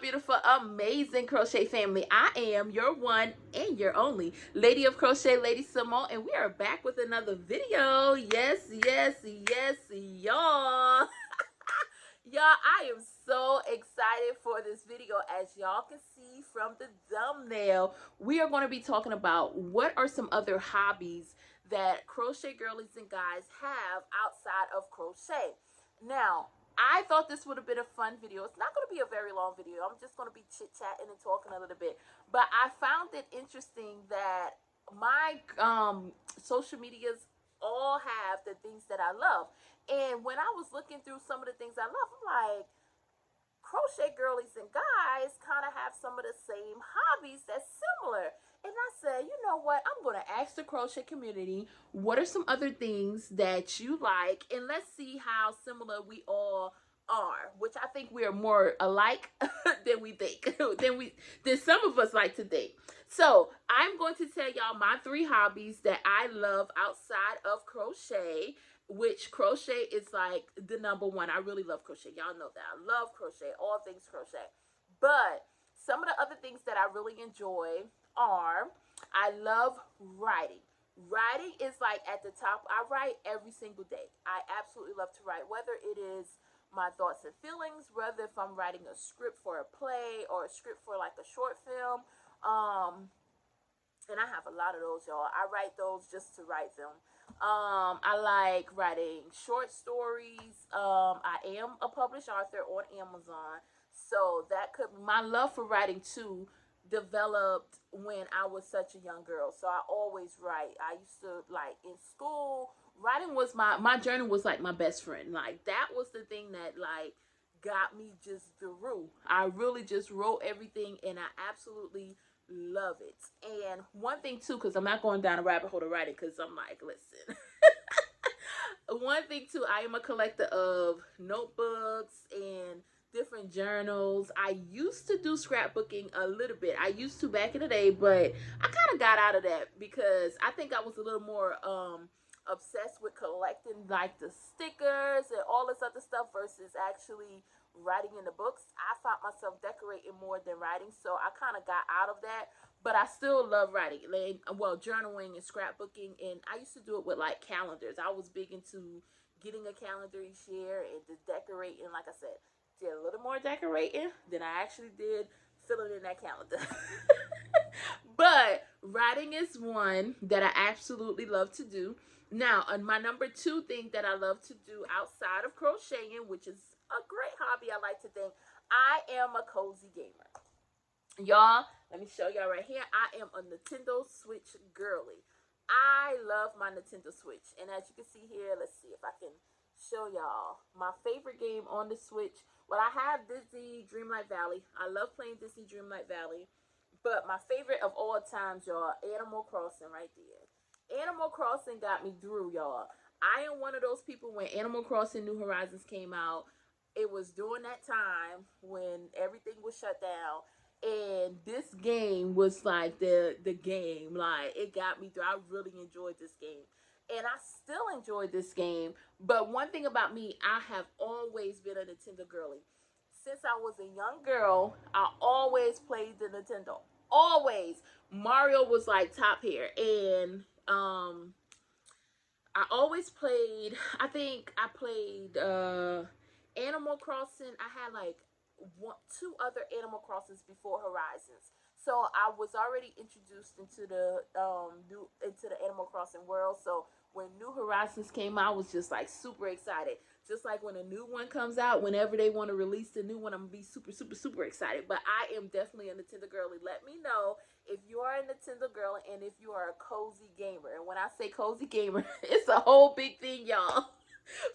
beautiful, amazing crochet family. I am your one and your only Lady of Crochet, Lady Simone, and we are back with another video. Yes, yes, yes, y'all. Y'all, I am so excited for this video. As y'all can see from the thumbnail, we are going to be talking about what are some other hobbies that crochet girlies and guys have outside of crochet. Now, I thought this would have been a fun video. It's not going to be a very long video. I'm just going to be chit-chatting and talking a little bit. But I found it interesting that my social medias all have the things that I love. And when I was looking through some of the things I love, I'm like, crochet girlies and guys kind of have some of the same hobbies that's similar. And I said, you know what? I'm going to ask the crochet community, what are some other things that you like? And let's see how similar we all are, which I think we are more alike than we think, than some of us like to think. So I'm going to tell y'all my 3 hobbies that I love outside of crochet, which crochet is like the number one. I really love crochet. Y'all know that. I love crochet, all things crochet. But some of the other things that I really enjoy are, I love writing. Writing is like at the top. I write every single day. I absolutely love to write, whether it is my thoughts and feelings, whether if I'm writing a script for a play or a script for like a short film. And I have a lot of those, y'all. I write those just to write them. I like writing short stories. I am a published author on Amazon, so that could, my love for writing too developed when I was such a young girl. So I always write. I used to, like, in school, writing was my journal was like my best friend. Like, that was the thing that like got me just through. I really just wrote everything, and I absolutely love it. And one thing too, because I'm not going down a rabbit hole to write it, because I'm like, listen. One thing too, I am a collector of notebooks and different journals. I used to do scrapbooking a little bit. I used to back in the day, but I kind of got out of that because I think I was a little more obsessed with collecting like the stickers and all this other stuff versus actually writing in the books. I found myself decorating more than writing, so I kind of got out of that. But I still love writing, like, well, journaling and scrapbooking. And I used to do it with like calendars. I was big into getting a calendar each year and just decorating. Like I said, did a little more decorating than I actually did filling in that calendar. But writing is one that I absolutely love to do. Now, my number 2 thing that I love to do outside of crocheting, which is a great hobby, I like to think, I am a cozy gamer. Y'all, let me show y'all right here. I am a Nintendo Switch girly. I love my Nintendo Switch. And as you can see here, let's see if I can show y'all my favorite game on the Switch. Well, I have Disney Dreamlight Valley. I love playing Disney Dreamlight Valley. But my favorite of all times, y'all, Animal Crossing right there. Animal Crossing got me through, y'all. I am one of those people, when Animal Crossing New Horizons came out, it was during that time when everything was shut down. And this game was like the game. Like, it got me through. I really enjoyed this game. And I still enjoy this game. But one thing about me, I have always been a Nintendo girly. Since I was a young girl, I always played the Nintendo. Always. Mario was like top here. And I always played, I think I played Animal Crossing. I had like 2 other Animal Crossings before Horizons. So I was already introduced into the into the Animal Crossing world. So when New Horizons came out, I was just like super excited. Just like when a new one comes out, whenever they want to release the new one, I'm gonna be super, super, super excited. But I am definitely a Nintendo girly. Let me know if you are a Nintendo girl and if you are a cozy gamer. And when I say cozy gamer, it's a whole big thing, y'all.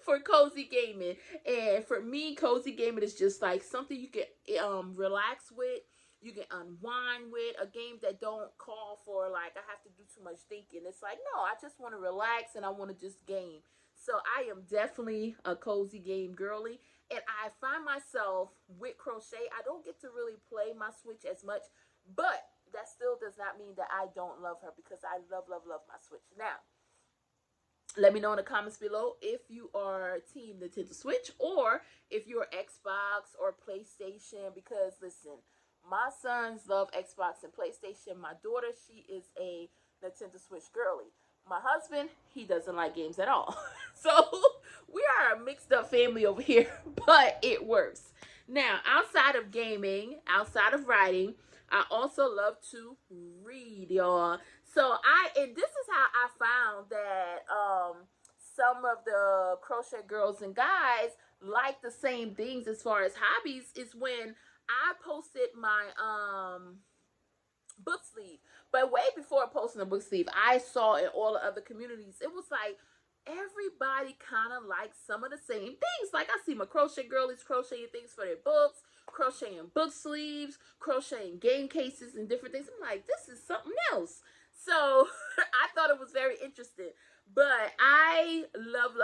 For cozy gaming. And for me, cozy gaming is just like something you can relax with, you can unwind with, a game that don't call for like I have to do too much thinking. It's like, no, I just want to relax and I want to just game. So I am definitely a cozy game girly. And I find myself with crochet, I don't get to really play my Switch as much, but that still does not mean that I don't love her, because I love, love, love my Switch. Now, Let me know in the comments below if you are Team Nintendo Switch or if you're Xbox or PlayStation. Because listen, my sons love Xbox and PlayStation. My daughter, she is a Nintendo Switch girly. My husband, he doesn't like games at all. So we are a mixed up family over here, but it works. Now, outside of gaming, outside of writing, I also love to read, y'all. So and this is how I found that some of the crochet girls and guys like the same things as far as hobbies is when I posted my book sleeve. But way before posting the book sleeve, I saw in all the other communities, it was like everybody kind of likes some of the same things. Like I see my crochet girlies crocheting things for their books, crocheting book sleeves, crocheting game cases and different things. I'm like, this is something else. So I thought it was very interesting. But I love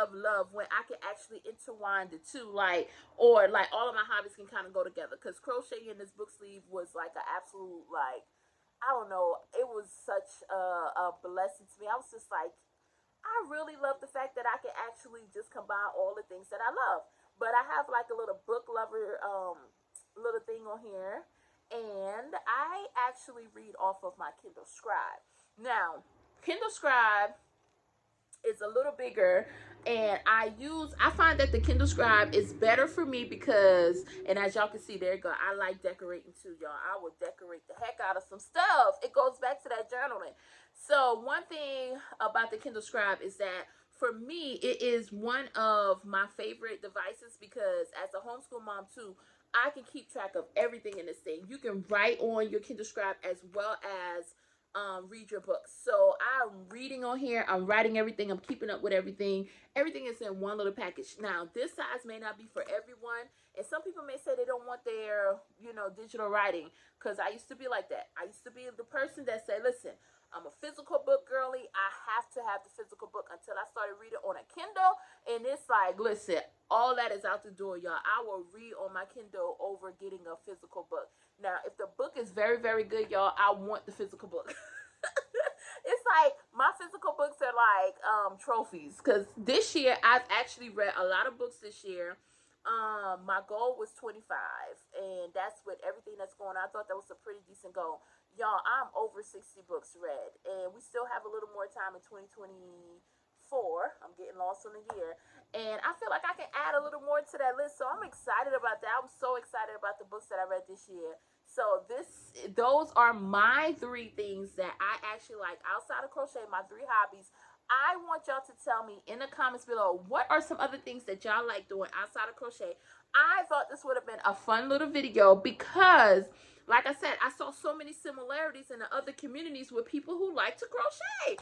when I can actually intertwine the two, like, or like all of my hobbies can kind of go together. Because crocheting this book sleeve was like an absolute, like, I don't know, it was such a blessing to me. I was just like, I really love the fact that I can actually just combine all the things that I love. But I have like a little book lover little thing on here, and I actually read off of my Kindle Scribe. Now, Kindle Scribe is a little bigger, and I find that the Kindle Scribe is better for me because, and as y'all can see, there you go, I like decorating too, y'all. I will decorate the heck out of some stuff. It goes back to that journaling. So one thing about the Kindle Scribe is that for me, it is one of my favorite devices because as a homeschool mom too, I can keep track of everything in this thing. You can write on your Kindle Scribe as well as read your books. So I'm reading on here, I'm writing everything, I'm keeping up with everything. Everything is in one little package. Now, this size may not be for everyone, and some people may say they don't want their, digital writing, because I used to be like that. I used to be the person that say, listen, I'm a physical book girly. I have to have the physical book until I started reading on a Kindle. And it's like, listen, all that is out the door, y'all. I will read on my Kindle over getting a physical book. Now, if the book is very, very good, y'all, I want the physical book. It's like my physical books are like trophies. Because this year, I've actually read a lot of books this year. My goal was 25, and that's with everything that's going on. I thought that was a pretty decent goal. Y'all, I'm over 60 books read, and we still have a little more time in 2024. I'm getting lost in the year, and I feel like I can add a little more to that list. So I'm excited about that. I'm so excited about the books that I read this year. So those are my three things that I actually like outside of crochet. My three hobbies. I want y'all to tell me in the comments below what are some other things that y'all like doing outside of crochet. I thought this would have been a fun little video because, like I said, I saw so many similarities in the other communities with people who like to crochet.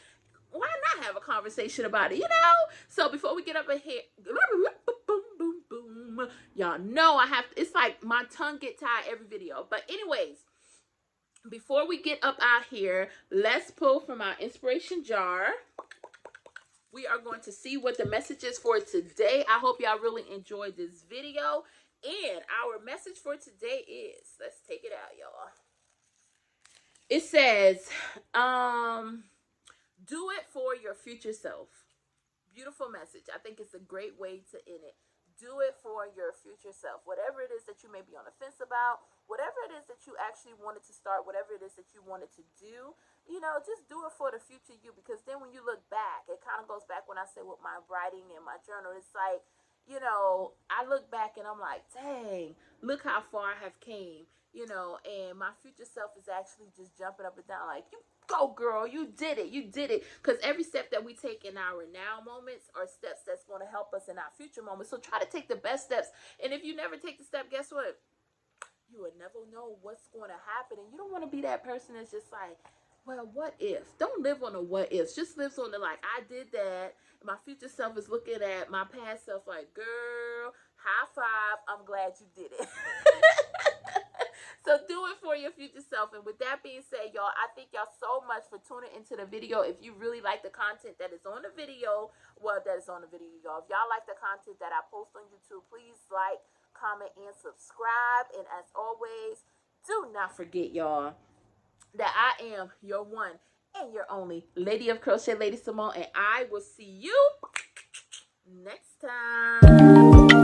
Why not have a conversation about it, So before we get up ahead, boom, boom, boom, y'all know I have, it's like my tongue get tied every video. But anyways, before we get up out here, let's pull from our inspiration jar. We are going to see what the message is for today. I hope y'all really enjoyed this video. And our message for today is, let's take it out, y'all. It says, do it for your future self. Beautiful message. I think it's a great way to end it. Do it for your future self. Whatever it is that you may be on the fence about, whatever it is that you actually wanted to start, whatever it is that you wanted to do, just do it for the future you. Because then when you look back, it kind of goes back when I say with my writing and my journal, it's like, I look back and I'm like, dang, look how far I have came, and my future self is actually just jumping up and down like, you go, girl, you did it. Because every step that we take in our now moments are steps that's going to help us in our future moments. So try to take the best steps. And if you never take the step, guess what? You will never know what's going to happen. And you don't want to be that person that's just like, well, what if? Don't live on the what ifs. Just live on the like, I did that. My future self is looking at my past self like, girl, high five. I'm glad you did it. So do it for your future self. And with that being said, y'all, I thank y'all so much for tuning into the video. If you really like the content that is on the video, y'all. If y'all like the content that I post on YouTube, please like, comment, and subscribe. And as always, do not forget, y'all, that I am your one and your only Lady of Crochet, Lady Simone, and I will see you next time.